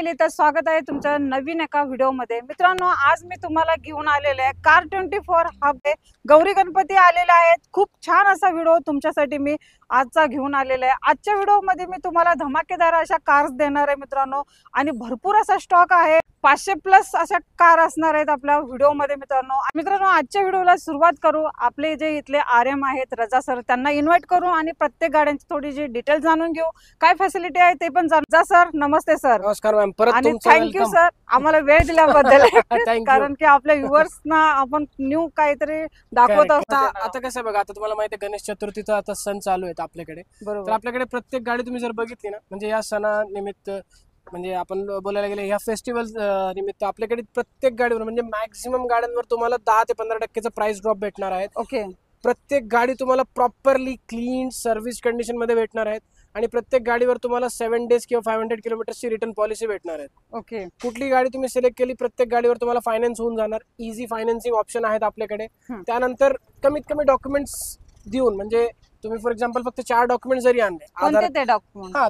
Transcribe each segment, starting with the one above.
Family, तर स्वागत आहे तुमचं नवीन एका व्हिडिओमध्ये। मित्रांनो, आज मी तुम्हाला घेऊन आलेले आहे कार 24 हब आहे। गौरी गणपती आलेले आहेत। खूप छान असा व्हिडिओ तुमच्यासाठी मी आजचा घेऊन आलेला आहे। आजच्या व्हिडिओमध्ये मी तुम्हाला धमाकेदार अशा कार्स देणार आहे मित्रांनो, आणि भरपूर असा स्टॉक आहे। 500+ अशा कार असणार आहेत आपल्या व्हिडिओमध्ये मित्रांनो आजच्या व्हिडिओला सुरुवात करू। आपले जे इथले RM आहेत रजा सर, त्यांना इन्व्हाइट करू आणि प्रत्येक गाड्यांची थोडीशी डिटेल जाणून घेऊ, काय फॅसिलिटी आहे ते पण रजा सर, नमस्ते सर। नमस्कार मॅम, परत आणि तुमचं थँक्यू सर आम्हाला वेळ दिल्याबद्दल। कारण की आपल्या व्ह्युअर्सना आपण न्यू काहीतरी दाखवत असतो। आता कसं बघा, आता तुम्हाला माहिती आहे गणेश चतुर्थीचा आता सण चालू आहे आपल्याकडे। तर आपल्याकडे प्रत्येक गाडी तुम्ही जर बघितली ना, म्हणजे या सणानिमित्त, म्हणजे आपण बोलायला गेले या फेस्टिवल निमित्त आपल्याकडे प्रत्येक गाडीवर म्हणजे मॅक्झिमम गाड्यांवर तुम्हाला 10 ते 15% प्राइस ड्रॉप भेटणार आहेत। ओके, प्रत्येक गाडी तुम्हाला प्रॉपरली क्लीन सर्व्हिस कंडिशन मध्ये भेटणार आहेत आणि प्रत्येक गाडीवर तुम्हाला 7 डेज किंवा 500 किलोमीटरची रिटर्न पॉलिसी भेटणार आहे। ओके, कुठली गाडी तुम्ही सिलेक्ट केली प्रत्येक गाडीवर तुम्हाला फायनान्स होऊन जाणार। इझी फायनान्सिंग ऑप्शन आहेत आपल्याकडे। त्यानंतर कमीत कमी डॉक्युमेंट्स देऊन, म्हणजे तुम्ही फॉर एक्झाम्पल फक्त 4 डॉक्युमेंट जरी आणले,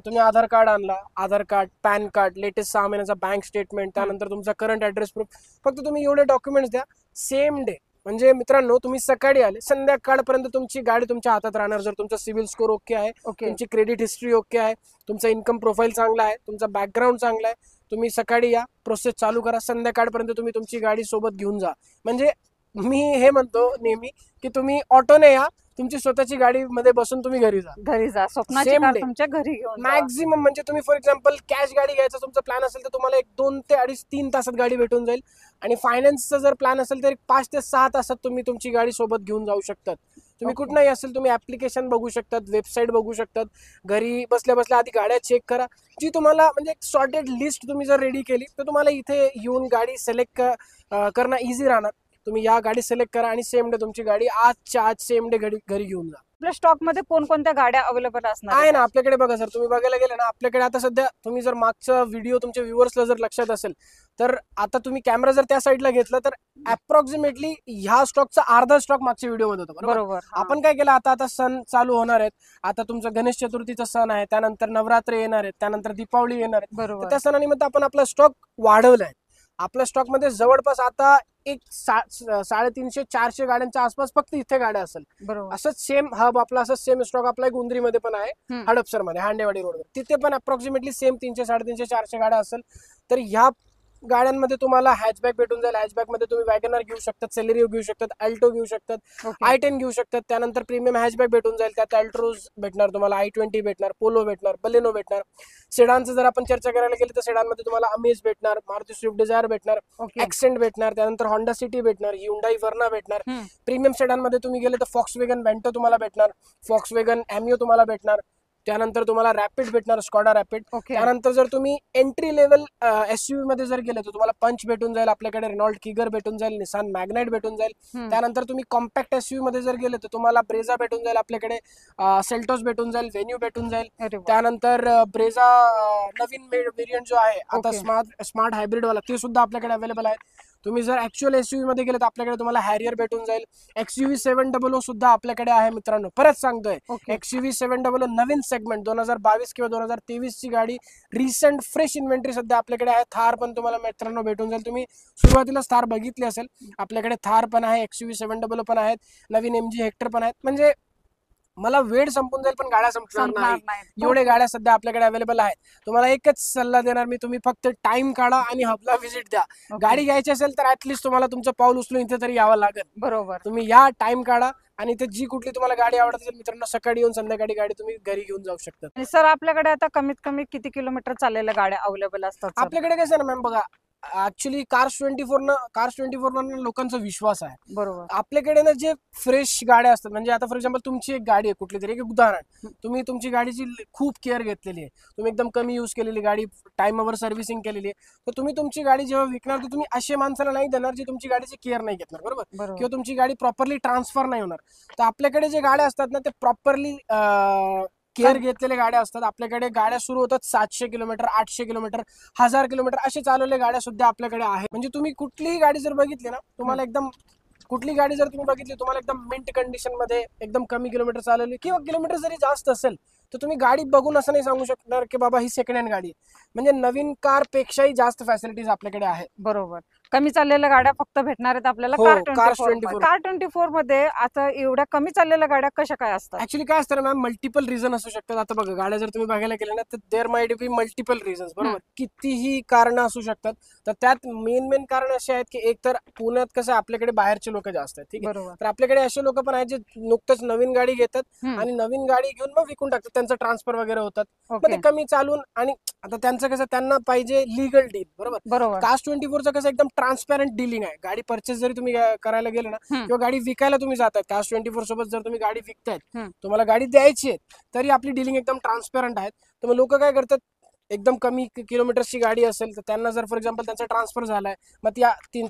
तुम्ही आधार कार्ड आणला, आधार कार्ड, पॅन कार्ड, लेटेस्ट 6 महिन्याचा बँक स्टेटमेंट, त्यानंतर तुमचा करंट ऍड्रेस प्रूफ, फक्त तुम्ही एवढे डॉक्युमेंट्स द्या। सेम डे, म्हणजे मित्रांनो तुम्ही सकाळी आले संध्याकाळपर्यंत तुमची गाडी तुमच्या हातात राहणार। जर तुमचा सिव्हिल स्कोर ओके आहे, तुमची क्रेडिट हिस्ट्री ओके आहे, तुमचा इन्कम प्रोफाईल चांगला आहे, तुमचा बॅकग्राऊंड चांगला आहे, तुम्ही सकाळी या, प्रोसेस चालू करा, संध्याकाळपर्यंत तुम्ही तुमची गाडी सोबत घेऊन जा। म्हणजे मी हे म्हणतो नेहमी की तुम्ही ऑटोने या, तुमची स्वतःची गाडी मध्ये बसून तुम्ही घरी जा, स्वप्नाची कार तुमच्या घरी घेऊन मॅक्झिमम। म्हणजे तुम्ही फॉर एक्झाम्पल कॅश गाडी घ्यायचा तुमचा प्लॅन असेल तर तुम्हाला 1-2 ते 2.5-3 तासात गाडी भेटून जाईल, आणि फायनान्सचा जर प्लॅन असेल तर 5 ते 6 तासात तुम्ही तुमची गाडी सोबत घेऊन जाऊ शकतात। तुम्ही कुठनंही असेल, तुम्ही ऍप्लिकेशन बघू शकतात, वेबसाईट बघू शकतात, घरी बसल्या बसल्या आधी गाड्या चेक करा। जी तुम्हाला म्हणजे एक सॉर्टेड लिस्ट तुम्ही जर रेडी केली तर तुम्हाला इथे येऊन गाडी सिलेक्ट करणं इझी राहणार। तुम्ही या गाडी सिलेक्ट करा आणि सेम डे तुमची गाडी आजच्या आज सेम डे घरी घेऊन जा। आपल्या स्टॉक मध्ये कोणकोणत्या गाड्या अवेलेबल असणार आहे ना आपल्याकडे? बघा सर, तुम्ही बघायला गेले ना, आपल्याकडे आता सध्या तुम्ही जर मागचा व्हिडिओ तुमच्या व्ह्युअर्सला जर लक्षात असेल तर आता तुम्ही कॅमेरा जर त्या साईडला घेतला तर अप्रॉक्सिमेटली ह्या स्टॉकचा अर्धा स्टॉक मागच्या व्हिडिओ मध्ये होता, बरोबर? आपण काय केलं, आता सण चालू होणार आहेत, आता तुमचा गणेश चतुर्थीचा सण आहे, त्यानंतर नवरात्र येणार आहेत, त्यानंतर दीपावली येणार आहे, बरोबर? त्या सणानिमित्त आपण आपला स्टॉक वाढवलाय। आपल्या स्टॉक मध्ये जवळपास आता एक 350-400 गाड्यांच्या आसपास फक्त इथे गाड्या असेल, बरोबर? असंच सेम हब आपला, असंच सेम स्टॉक आपला गुंद्री मध्ये पण आहे, हडपसर मध्ये, हांडेवाडी रोडवर, तिथे पण अप्रॉक्सिमेटली सेम 300-350-400 गाड्या असेल। तर ह्या गाड्यांमध्ये तुम्हाला हॅचबॅक भेटून जाईल। हॅचबॅक मध्ये तुम्ही वॅगनर घेऊ शकतात, सेलेरिओ घेऊ शकतात, अल्टो घेऊ शकतात, i10 घेऊ शकतात, त्यानंतर प्रीमियम हॅचबॅक भेटून जाईल, त्यात अल्ट्रोज भेटणार तुम्हाला, i20 भेटणार, पोलो भेटणार, बलेनो भेटणार। सेडानचं जर आपण चर्चा करायला गेली तर सेडान मध्ये तुम्हाला अमेज भेटणार, मारुती स्विफ्ट डिझायर भेटणार, ॲक्सेंट भेटणार, त्यानंतर होंडा सिटी भेटणार, ह्युंडाई वर्ना भेटणार। प्रीमियम सेडान मध्ये तुम्ही गेले तर फॉक्सवेगन वेंटो तुम्हाला भेटणार, फॉक्सवेगन एमिओ तुम्हाला भेटणार, त्यानंतर तुम्हाला रॅपिड भेटणार, स्कॉडा रॅपिड। त्यानंतर जर तुम्ही एंट्री लेवल SUV मध्ये जर गेले तर तुम्हाला पंच भेटून जाईल, आपल्याकडे रेनॉल्ट किगर भेटून जाईल, निसान मॅग्नाइट भेटून जाईल। त्यानंतर तुम्ही कॉम्पॅक्ट SUV मध्ये जर गेले तर तुम्हाला ब्रेझा भेटून जाईल, आपल्याकडे सेल्टोस भेटून जाईल, व्हेन्यू भेटून जाईल। त्यानंतर ब्रेझा नवीन व्हेरियंट जो आहे आता स्मार्ट हायब्रिड वाला, ते सुद्धा आपल्याकडे अवेलेबल आहे। तुम्ही जर ऍक्च्युअल SUV मध्ये गेले तर आपल्याकडे तुम्हाला हॅरियर भेटून जाईल। XUV 700 सुद्धा आपल्याकडे आहे मित्रांनो, परत सांगतोय, XUV 700 नवीन सेगमेंट 2022 किंवा 2023 ची गाडी, रिसेंट फ्रेश इन्व्हेंटरी सध्या आपल्याकडे आहे। थार पण तुम्हाला मित्रांनो भेटून जाईल। तुम्ही सुरुवातीलाच थार बघितली असेल, आपल्याकडे थार पण आहे, XUV 700 पण आहेत, नवीन MG हेक्टर पण आहेत। म्हणजे मला वेळ संपून जाईल पण गाड्या संपणार नाही, एवढे गाड्या सध्या आपल्याकडे अवेलेबल आहेत। तुम्हाला एकच सल्ला देणार मी, तुम्ही फक्त टाइम काढा आणि हबला व्हिजिट द्या। गाडी घ्यायची असेल तर ऍटलीस्ट तुम्हाला तुमचं पाऊल उचलून इथे तरी यावं लागेल, बरोबर? तुम्ही या, टाइम काढा, आणि ते जी कुठली तुम्हाला गाडी आवडत असेल मित्रांनो, सकाळी येऊन संध्याकाळी गाडी तुम्ही घरी घेऊन जाऊ शकता। सर, आपल्याकडे आता कमीत कमी किती किलोमीटर चाललेल्या गाड्या अवेलेबल असतात? आपल्याकडे कसं ना मॅम, बघा ऍक्च्युली कार्स 24 लोकांचा विश्वास आहे, बरोबर? आपल्याकडे ना जे फ्रेश गाड्या असतात, म्हणजे आता फॉर एक्झाम्पल तुमची एक गाडी आहे कुठली तरी, एक उदाहरण, तुम्ही तुमची गाडीची खूप केअर घेतलेली आहे, तुम्ही एकदम कमी यूज केलेली गाडी, टाइमवर सर्व्हिसिंग केलेली आहे, तर तुम्ही तुमची गाडी जेव्हा विकणार तर तुम्ही अशा माणसाला नाही देणार जी तुमची गाडीची केअर नाही घेणार, बरोबर? किंवा तुमची गाडी प्रॉपरली ट्रान्सफर नाही होणार। तर आपल्याकडे जे गाड्या असतात ना, ते प्रॉपरली केअर घेतलेल्या गाड्या असतात। आपल्याकडे गाड्या सुरू होतात 700 किलोमीटर, 800 किलोमीटर, 1000 किलोमीटर असे चालवलेल्या गाड्या सुद्धा आपल्याकडे आहेत। म्हणजे तुम्ही कुठलीही गाडी जर बघितली ना, तुम्हाला एकदम कुठली गाडी जर तुम्ही बघितली, तुम्हाला एकदम मिंट कंडिशन मध्ये, एकदम कमी किलोमीटर चालवली किंवा किलोमीटर जरी जास्त असेल तर तुम्ही गाडी बघून असं नाही सांगू शकणार की बाबा ही सेकंड हँड गाडी आहे. म्हणजे नवीन कार पेक्षाही जास्त फॅसिलिटीज आपल्याकडे आहेत. बरोबर. कमी चाललेल्या गाड्या फक्त भेटणार आहेत आपल्याला हो, कार Cars 24 24. कार 24 मध्ये आता एवढ्या कमी चाललेल्या गाड्या कशा काय असतात? ऍक्च्युली काय असतं ना मॅम, मल्टिपल रिझन असू शकतात. आता बघा, गाड्या जर तुम्ही बघायला गेल्या ना तर there might be multiple reasons, बरोबर. कितीही कारण असू शकतात. तर त्यात मेन कारण असे आहेत की एक तर पुण्यात कसं आपल्याकडे बाहेरचे लोक जास्त आहेत, ठीक आहे. बरोबर. तर आपल्याकडे असे लोक पण आहेत जे नुकतंच नवीन गाडी घेतात हम्म. आणि नवीन गाडी घेऊन मग विकून टाकतात, त्यांचं ट्रान्सफर वगैरे होतात. मग ओके. ते कमी चालून, आणि आता त्यांचं कसं, त्यांना पाहिजे लीगल डील, बरोबर. बरोबर. Cars 24चं कसं एकदम ट्रान्सपॅरंट डीलिंग आहे. गाडी परचेस जरी तुम्ही करायला गेले ना हम्म. किंवा गाडी विकायला तुम्ही जाताय, Cars 24 सोबत जर तुम्ही गाडी विकतायत, हम्म. तुम्हाला गाडी द्यायची आहे, तरी आपली डीलिंग एकदम ट्रान्सपॅरंट आहे. तर मग लोक काय करतात, एकदम कमी किलोमीटरची गाडी असेल तर त्यांना जर फॉर एक्झाम्पल त्यांचा ट्रान्सफर झालाय, मग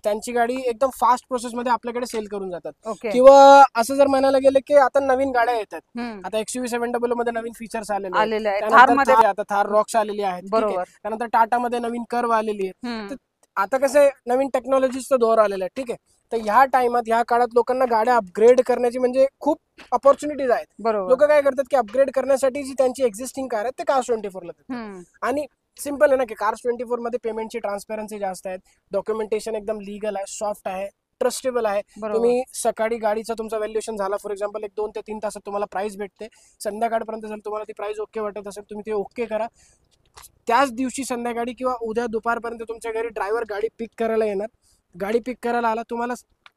त्यांची गाडी एकदम फास्ट प्रोसेसमध्ये आपल्याकडे सेल करून जातात. ओके. किंवा असं जर म्हणायला गेलं की आता नवीन गाड्या येतात, हम्म. आता XUV 700 मध्ये नवीन फीचर्स आलेले आहेत. आलेले आहे थार त्यानंतर मध्ये. आता थार रॉक्स आलेली आहेत, ठीक आहे. बरोबर. त्यानंतर टाटामध्ये नवीन कर्व आलेली आहे. हम्म. आता कसं आहे, नवीन टेक्नॉलॉजीचा दौर आलेला आहे, ठीक आहे. तर ह्या टाइमात, ह्या काळात लोकांना गाड्या अपग्रेड करण्याची म्हणजे खूप ऑपॉर्च्युनिटीज आहेत. बरोबर. लोक काय करतात की अपग्रेड करण्यासाठी जी त्यांची एक्झिस्टिंग कार आहे ते Cars 24 ला देतात. हम्म. आणि सिंपल आहे ना की Cars 24 मध्ये पेमेंटची ट्रान्सपरन्सी जास्त आहे, डॉक्युमेंटेशन एकदम लीगल आहे, सॉफ्ट आहे, ट्रस्टेबल आहे. बरोबर. तुम्ही सकाळी गाडीचा तुमचा व्हॅल्युएशन झाला फॉर एक्झाम्पल, एक 2 ते 3 तासात तुम्हाला प्राइस भेटते. संध्याकाळपर्यंत जर तुम्हाला ती प्राइस ओके वाटत असेल, तुम्ही ते ओके करा. त्याच दिवशी संध्याकाळी किंवा उद्या दुपारपर्यंत तुमच्या घरी ड्रायव्हर गाडी पिक करायला येणार. गाडी पिक करायला आला, तुम्हाला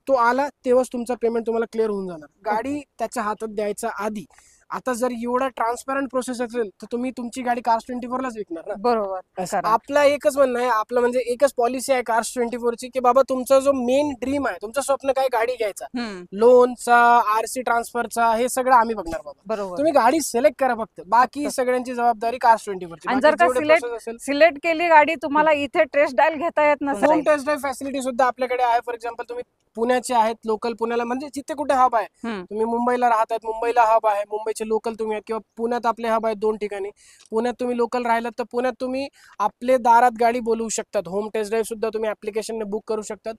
तो आला तेव्हाच तुमचा पेमेंट तुम्हाला क्लिअर होऊन जाणार. गाडी त्याच्या हातात द्यायचा आधी. आता जर एवढा ट्रान्सपरंट प्रोसेस असेल तर तुम्ही तुमची गाडी Cars 24 लाच विकणार ना. बरोबर. खरं. आपला एकच म्हणणं आहे, आपलं म्हणजे एकच पॉलिसी आहे Cars 24 ची, की बाबा तुमचा जो मेन ड्रीम आहे, तुमचं स्वप्न काय, गाडी घ्यायचा, हम्म. लोनचा, RC ट्रान्सफरचा, हे सगळं आम्ही बघणार बाबा. बरोबर. तुम्ही गाडी सिलेक्ट करा फक्त, बाकी सगळ्यांची जबाबदारी Cars 24 ची. आणि जर का सिलेक्ट केली गाडी, तुम्हाला इथे टेस्ट ड्राईव्ह घेता येत होम नसेल, टेस्ट ड्राईव्ह फॅसिलिटी सुद्धा आपल्याकडे आहे. फॉर एक्झाम्पल तुम्ही पुण्याचे आहेत, लोकल पुण्याला, म्हणजे जिथे कुठे हब आहे, हम्म. तुम्ही मुंबईला राहतात, मुंबईला हब आहे, मुंबईचे लोकल तुम्ही आहेत, किंवा पुण्यात आपले हब आहेत 2 ठिकाणी. पुण्यात तुम्ही लोकल राहिलात तर पुण्यात तुम्ही आपले दारात गाडी बोलवू शकतात. होम टेस्ट ड्राईव्ह सुद्धा तुम्ही ऍप्लिकेशनने बुक करू शकतात.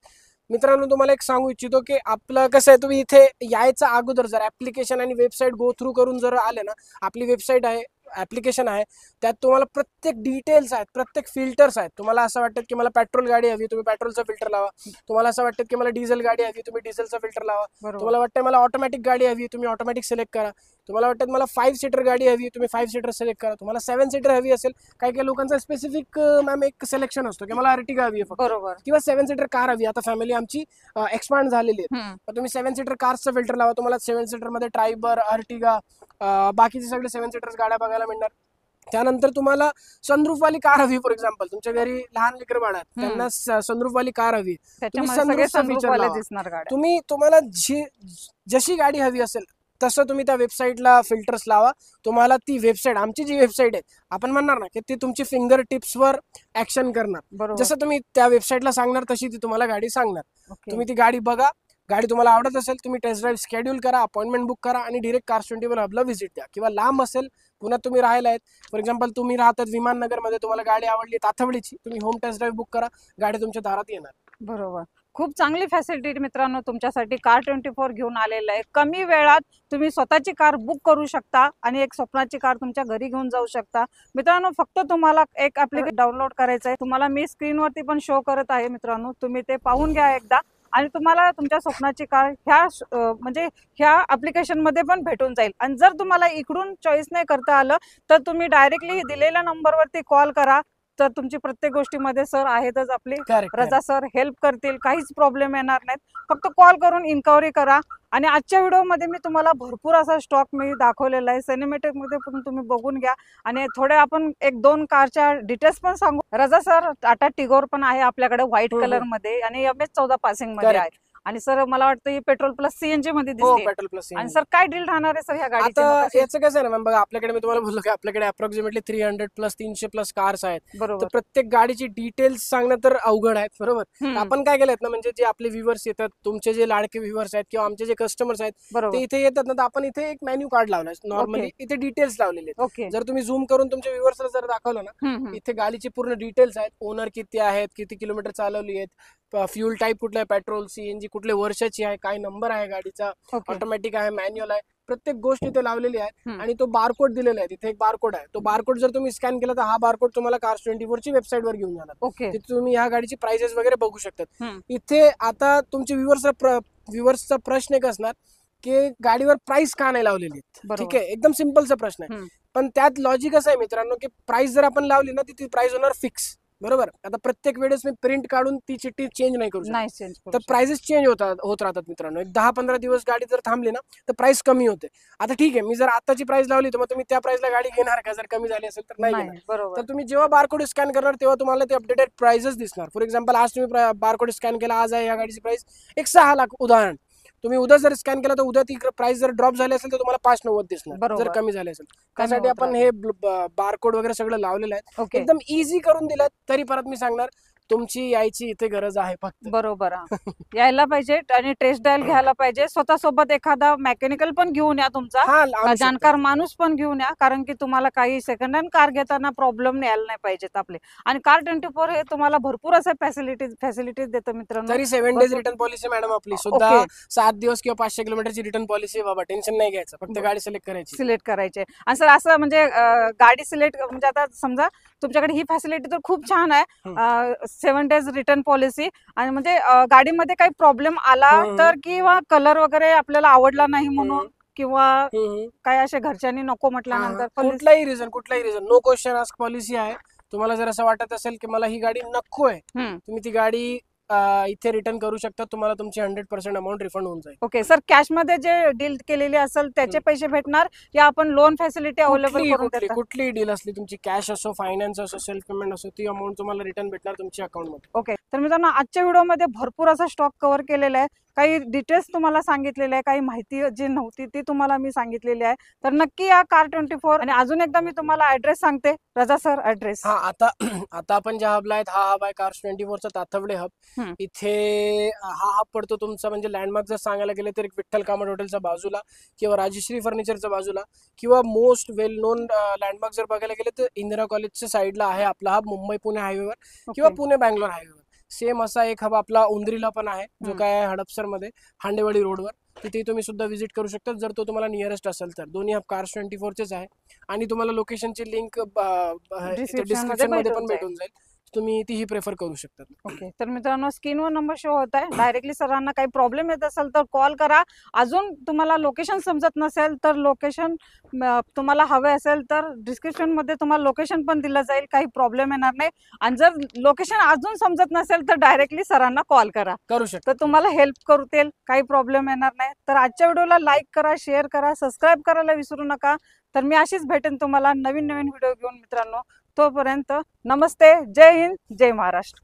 मित्रांनो, तुम्हाला एक सांगू इच्छितो की आपलं कसं आहे, तुम्ही इथे यायच्या अगोदर जर ऍप्लिकेशन आणि वेबसाईट गो थ्रू करून जर आले ना, आपली वेबसाईट आहे, ऍप्लिकेशन आहे, त्यात तुम्हाला प्रत्येक डिटेल्स आहेत, प्रत्येक फिल्टर्स आहेत. तुम्हाला असं वाटतं की मला पेट्रोल गाडी हवी, तुम्ही पेट्रोलचा फिल्टर लावा. तुम्हाला असं वाटतं की मला डिझेल गाडी हवी, तुम्ही डिझेलचा फिल्टर लावा. बरोबर. तुम्हाला वाटतं मला ऑटोमॅटिक गाडी हवी, तुम्ही ऑटोमॅटिक सिलेक्ट करा. तुम्हाला वाटतं मला 5 सीटर गाडी हवी, तुम्ही 5 सीटर सिलेक्ट करा. तुम्हाला 7 सीटर हवी असेल, काही काही लोकांचा स्पेसिफिक मॅम एक सिलेक्शन असतो की मला अर्टिगा हवी आहे फक्त, बरोबर. किंवा 7 सीटर कार हवी. आता फॅमिली आमची एक्सपांड झालेली आहे, हम्म. तर तुम्ही 7 सीटर कारचं फिल्टर लावा. तुम्हाला 7 सीटर मध्ये ट्रायबर, अर्टिगा, बाकीचे सगळे 7 सीटर्स गाड्या बघायला मिळणार. त्यानंतर तुम्हाला सनरूफवाली कार हवी, फॉर एक्झाम्पल तुमच्या घरी लहान लेकर बाळ आहेत, त्यांना सनरूफवाली कार हवी, त्याच्यामध्ये sunroof सगळे चा feature sunroof वाले लावा. दिसणार गाड्या. तुम्हाला जशी गाडी हवी असेल तसं तुम्ही त्या वेबसाईटला फिल्टर्स लावा. तुम्हाला ती वेबसाईट, आमची जी वेबसाईट आहे, आपण म्हणणार ना की ती तुमची फिंगर टिप्सवर ऍक्शन करणार. बरोबर. जसं तुम्ही त्या वेबसाईटला सांगणार तशी ती तुम्हाला गाडी सांगणार. ओके. तुम्ही ती गाडी बघा, गाडी तुम्हाला आवडत असेल, तुम्ही टेस्ट ड्राईव्ह शेड्यूल करा, अपॉइंटमेंट बुक करा आणि डिरेक्ट Cars 24 हबला व्हिजिट द्या. किंवा लांब असेल, पुण्यात तुम्ही राहायला आहेत, फॉर एक्झाम्पल तुम्ही राहतात विमाननगरमध्ये, तुम्हाला गाडी आवडली तातवडीची, तुम्ही होम टेस्ट ड्राईव्ह बुक करा, गाडी तुमच्या दारात येणार. बरोबर. खूप चांगली फॅसिलिटी मित्रांनो तुमच्यासाठी Car 24 घेऊन आलेलं आहे. कमी वेळात तुम्ही स्वतःची कार बुक करू शकता आणि एक स्वप्नाची कार तुमच्या घरी घेऊन जाऊ शकता. मित्रांनो, फक्त तुम्हाला एक ऍप्लिकेशन डाउनलोड करायचं आहे. तुम्हाला मी स्क्रीनवरती पण शो करत आहे मित्रांनो, तुम्ही ते पाहून घ्या एकदा, आणि तुम्हाला तुमच्या स्वप्नाची कार म्हणजे ह्या ऍप्लिकेशन मध्ये पण भेटून जाईल. आणि जर तुम्हाला इकडून चॉईस नाही करता आलं तर तुम्ही डायरेक्टली दिलेल्या नंबरवरती कॉल करा. तर तुमची प्रत्येक गोष्टीमध्ये सर आहेतच आपले रजा सर, हेल्प करतील, काहीच प्रॉब्लेम येणार नाहीत. फक्त कॉल करून इन्क्वायरी करा. आणि आजच्या व्हिडिओमध्ये मी तुम्हाला भरपूर असा स्टॉक मी दाखवलेला आहे, सिनेमॅटिक मध्ये पण तुम्ही बघून घ्या. आणि थोडे आपण 1-2 कारच्या डिटेल्स पण सांगू. रजा सर, टाटा टिगोर पण आहे आपल्याकडे व्हाईट कलर मध्ये आणि MS14 पासिंग मध्ये आहे. आणि सर मला वाटतं ही पेट्रोल प्लस CNG मध्ये दिसते. Petrol plus. आणि सर काय डील राहणार आहे सर ह्या गाडीची? आता याचं कसं आहे ना मॅम, बघा आपल्याकडे मी तुम्हाला बोललो की आपल्याकडे अप्रॉक्सिमेटली 300+ 300+ कार्स आहेत. बरोबर. तर प्रत्येक गाडीची डिटेल्स सांगणं तर अवघड आहेत, बरोबर. आपण काय केलंय ना, म्हणजे जे आपले व्ह्युअर्स येतात, तुमचे जे लाडके व्ह्युअर्स आहेत किंवा आमचे जे कस्टमर्स आहेत, ते इथे येतात ना, तर आपण इथे एक मेन्यू कार्ड लावलाय. नॉर्मली इथे डिटेल्स लावलेले आहेत. जर तुम्ही झूम करून तुमच्या व्ह्युअर्सला जर दाखवलं ना, इथे गाडीची पूर्ण डिटेल्स आहेत. ओनर किती आहेत, किती किलोमीटर चालवली आहेत, फ्युल टाईप कुठला आहे, पेट्रोल सीएनजी कुठल्या वर्षाची आहे, काय नंबर आहे गाडीचा, ओके ऑटोमॅटिक आहे, मॅन्युअल आहे, प्रत्येक गोष्ट इथे लावलेली आहे. हम्म. आणि तो बारकोड दिलेला आहे, तिथे एक बारकोड आहे. तो बारकोड जर तुम्ही स्कॅन केला तर हा बारकोड तुम्हाला Cars24 ची वेबसाईट वर घेऊन जाणार. ओके तिथे तुम्ही ह्या गाडीची प्राइसेस वगैरे बघू शकतात. हम्म. इथे आता तुमचे व्ह्युअर्सचा प्रश्न एक असणार की गाडीवर प्राइस का नाही लावलेली आहे? बरोबर. ठीक आहे, एकदम सिम्पलचा प्रश्न आहे. हम्म. पण त्यात लॉजिक असं आहे मित्रांनो की प्राइस जर आपण लावली ना ती प्राइस होणार फिक्स. बरोबर. आता प्रत्येक वेळेस मी प्रिंट काढून ती चिठ्ठी चेंज नाही करू शकत. नाही चेंज करू तर शकत. प्राइसेस चेंज होत राहतात मित्रांनो. एक 10-15 दिवस गाडी जर थांबली ना तर प्राइस कमी होते. आता ठीक आहे, मी जर आताची प्राइस लावली तर मग तुम्ही त्या प्राइसला गाडी घेणार का? जर कमी झाली असेल तर नाही घेणार. नाही बरोबर. तर तुम्ही जेव्हा बारकोड स्कॅन करणार तेव्हा तुम्हाला ते अपडेटेड प्राइसेस दिसणार. फॉर एक्झाम्पल आज तुम्ही बारकोड स्कॅन केला, आज आहे या गाडीची प्राइस 6 लाख उदाहरण. तुम्ही उद्या जर स्कॅन केला तर उद्या ती प्राइस जर ड्रॉप झाली असेल तर तुम्हाला 590 दिसणार. बरोबर. जर कमी झाली असेल कमी त्यासाठी होत आपण हे बारकोड वगैरे सगळं लावलेलं आहे. ओके एकदम इझी करून दिलं. तरी परत मी सांगणार तुमची यायची इथे गरज आहे फक्त. बरोबर हा. यायला पाहिजे आणि टेस्ट ड्राइव्ह घ्यायला पाहिजे. स्वतः सोबत एखादा मेकॅनिकल पण घेऊन या तुमचा, हा आणू शकतो. जाणकार माणूस पण घेऊन या, कारण की तुम्हाला काही सेकंड हँड कार घेताना प्रॉब्लेम यायला नाही पाहिजेत आपले. आणि Car24 हे तुम्हाला भरपूर असे फॅसिलिटीज देतं मित्रांनो. तरी 7 डेज रिटर्न पॉलिसी मॅडम आपली सुद्धा. ओके. 7 दिवस किंवा 500 किलोमीटरची रिटर्न पॉलिसी. बाबा टेन्शन नाही घ्यायचं, फक्त गाडी सिलेक्ट करायची. सिलेक्ट करायचे. आणि सर असं म्हणजे गाडी सिलेक्ट म्हणजे आता समजा तुमच्याकडे ही फॅसिलिटी तर खूप छान आहे, 7 डेज रिटर्न पॉलिसी. आणि म्हणजे गाडीमध्ये काही प्रॉब्लेम आला तर, किंवा कलर वगैरे आपल्याला आवडला नाही म्हणून, किंवा काय असे घरच्यांनी नको म्हटल्यानंतर कुठलाही reason no question ask policy आहे. तुम्हाला जर असं वाटत असेल की मला ही गाडी नको आहे, तुम्ही ती गाडी इथे रिटर्न करू शकता. तुम्हाला तुमची 100% अमाऊंट रिफंड होऊन जाईल. ओके सर, कॅश मध्ये जे डील केलेली असेल त्याचे पैसे भेटणार, या आपण लोन फॅसिलिटी अवेलेबल करून देतात? कुठलीही डील असली तुमची, कॅश असो, फायनान्स असो, सेल्फ पेमेंट असो, ती अमाऊंट तुम्हाला रिटर्न भेटणार तुमच्या अकाउंट मध्ये. ओके. तर मित्रांनो आजच्या व्हिडिओमध्ये भरपूर असा स्टॉक कव्हर केलेला आहे. काही डिटेल्स तुम्हाला सांगितलेले आहे, काही माहिती जी नव्हती ती तुम्हाला मी सांगितलेली आहे. तर नक्की या Car24. आणि अजून एकदा मी तुम्हाला ऍड्रेस सांगते. रजा सर ऍड्रेस. हा, आता आपण ज्या हबला आहेत, हा हब आहे Cars24 चा तातवडे हब. इथे हा हब पडतो तुमचा, म्हणजे लँडमार्क जर सांगायला गेले तर विठ्ठल कामत हॉटेलच्या बाजूला, किंवा राजश्री फर्निचरच्या बाजूला, किंवा मोस्ट वेल नोन लँडमार्क जर बघायला गेले तर इंदिरा कॉलेजच्या साईडला आहे आपला हब, मुंबई पुणे हायवेवर किंवा पुणे बँगलोर हायवेवर. सेम असा एक हब आपला उंद्रीला पण आहे, जो काय आहे हडपसर मध्ये, हांडेवाडी रोडवर. तिथे तुम्ही सुद्धा व्हिजिट करू शकता जर तो तुम्हाला नियरेस्ट असेल तर. दोन्ही हब Cars24 चेच आहे. आणि तुम्हाला लोकेशनची लिंक डिस्क्रिप्शन मध्ये पण भेटून जाईल. तुम्ही तीही प्रेफर करू शकता. ओके. तर मित्रांनो स्क्रीनवर नंबर शो होत आहे. डायरेक्टली सरांना काही प्रॉब्लेम येत असेल तर कॉल करा. अजून तुम्हाला लोकेशन समजत नसेल तर लोकेशन तुम्हाला हवे असेल तर डिस्क्रिप्शन मध्ये तुम्हाला लोकेशन पण दिलं जाईल, काही प्रॉब्लेम येणार नाही. आणि जर लोकेशन अजून समजत नसेल तर डायरेक्टली सरांना कॉल करू शकता. तर तुम्हाला हेल्प करतील, काही प्रॉब्लेम येणार नाही. तर आजच्या व्हिडिओला लाईक करा, शेअर करा, सबस्क्राईब करायला विसरू नका. तर मी अशीच भेटेन तुम्हाला नवीन व्हिडिओ घेऊन मित्रांनो. तोपर्यंत नमस्ते, जय हिंद, जय महाराष्ट्र.